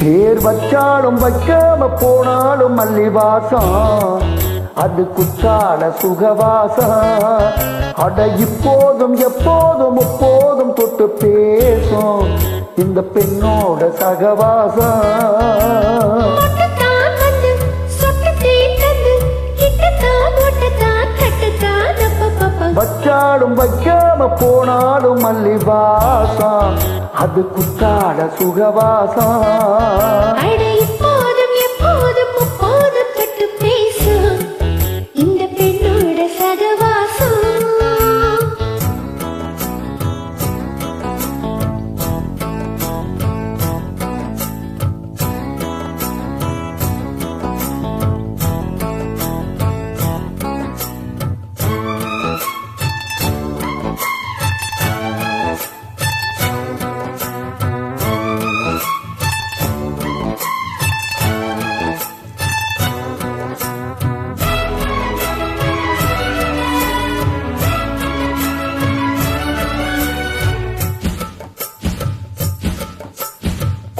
பேர் வச்சாலும் வைக்காம போனாலும் மல்லிவாசம் அது குற்றால சுகவாசம். அட இப்போதும் எப்போதும் எப்போதும் தொட்டு பேசும் இந்த பெண்ணோட சகவாசம். வச்சாலும் வைக்காம போனாலும் மல்லிவாசம் அது குற்றால சுகவாசம்.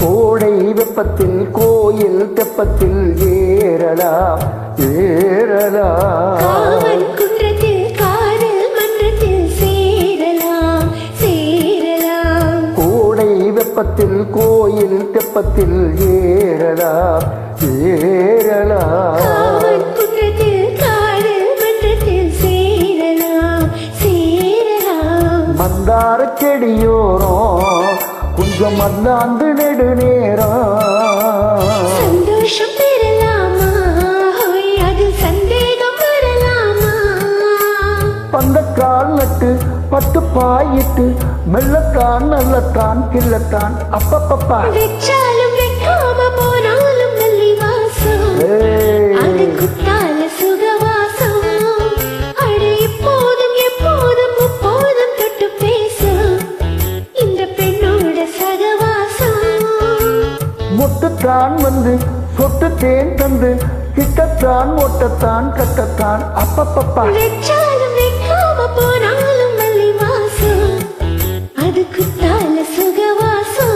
கோடை வெப்பத்தில் கோயில் தெப்பத்தில் ஏறலாம் ஏறலாம். கோடை வெப்பத்தில் கோயில் தெப்பத்தில் ஏறலாம் ஏறலாம். மந்தார செடியோரம் கொஞ்சம் மல்லாந்து நெடு நேரம் சந்தோஷம் பெறலாமா அது சந்தேகம் வரலாமா. பந்தக்கால் நட்டு பட்டு பாயிட்டு மெல்லத்தான் நல்லத்தான் கிள்ளத்தான் அப்பப்பப்பா. வெச்சாலும் வைக்காம போனாலும் மல்லிவாசம் அது குற்றால சுகவாசம். அட இப்போதும் எப்போதும் எப்போதும் தொட்டு பேசும் இந்த பெண்ணோட சகவாசம். முட்டுத்தான் வந்து சொட்டு தேன் தந்து கிட்டத்தான் ஒட்டத்தான் கட்டத்தான் அப்பப்பப்பா. வெச்சாலும் வைக்காம போனாலும் மல்லிவாசம் அது குற்றால சுகவாசம்.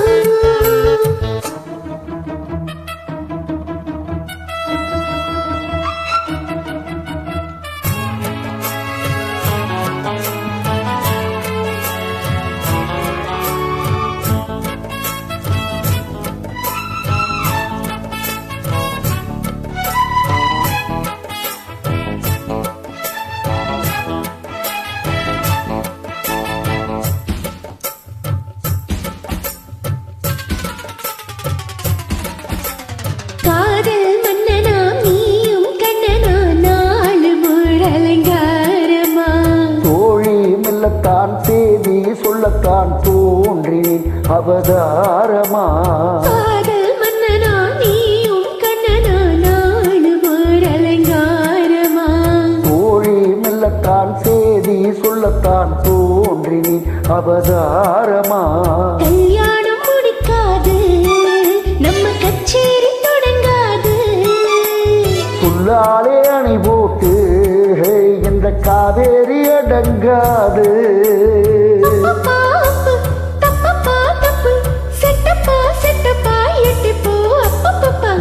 காதல் மன்னனா நீயும் கண்ணனா நாலு முழலங்காரமா. தோழி மெல்லத்தான் சேதி சொல்லத்தான் தோன்றினேன் அவதாரமா. காதல் மன்னனா நீயும் கண்ணனா நாலு முழலங்காரமா. தோழி மெல்லத்தான் சேதி சொல்லத்தான் தோன்றினேன் அவதாரமா. கல்யாணம் முடிக்காது நம்ம கச்சேரி தொடங்காது. புல்லாலே அணி போட்டு இந்த காவேரி அடங்காது.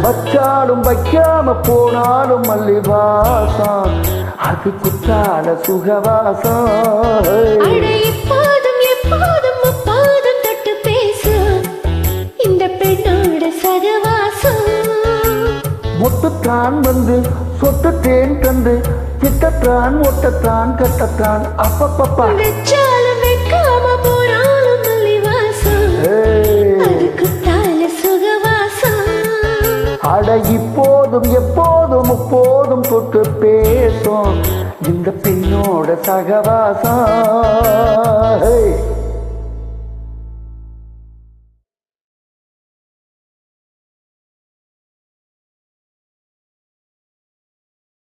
வச்சாலும் வைக்காம போனாலும் மல்லிவாசம் அது குற்றால சுகவாசம். இப்போதும் எப்போதும் எப்போதும் தொட்டு பேசும் இந்த பெண்ணோட சகவாசம். முட்டுத்தான் வந்து சொட்டு தேன் தந்து கிட்டத்தான் ஒட்டத்தான் கட்டத்தான் அப்பப்பப்பா. வெச்சாலும் வைக்காம போனாலும் மல்லிவாசம் அது குற்றால சுகவாசம். அட இப்போதும் எப்போதும் எப்போதும் தொட்டு பேசும் இந்த பெண்ணோட சகவாசம்.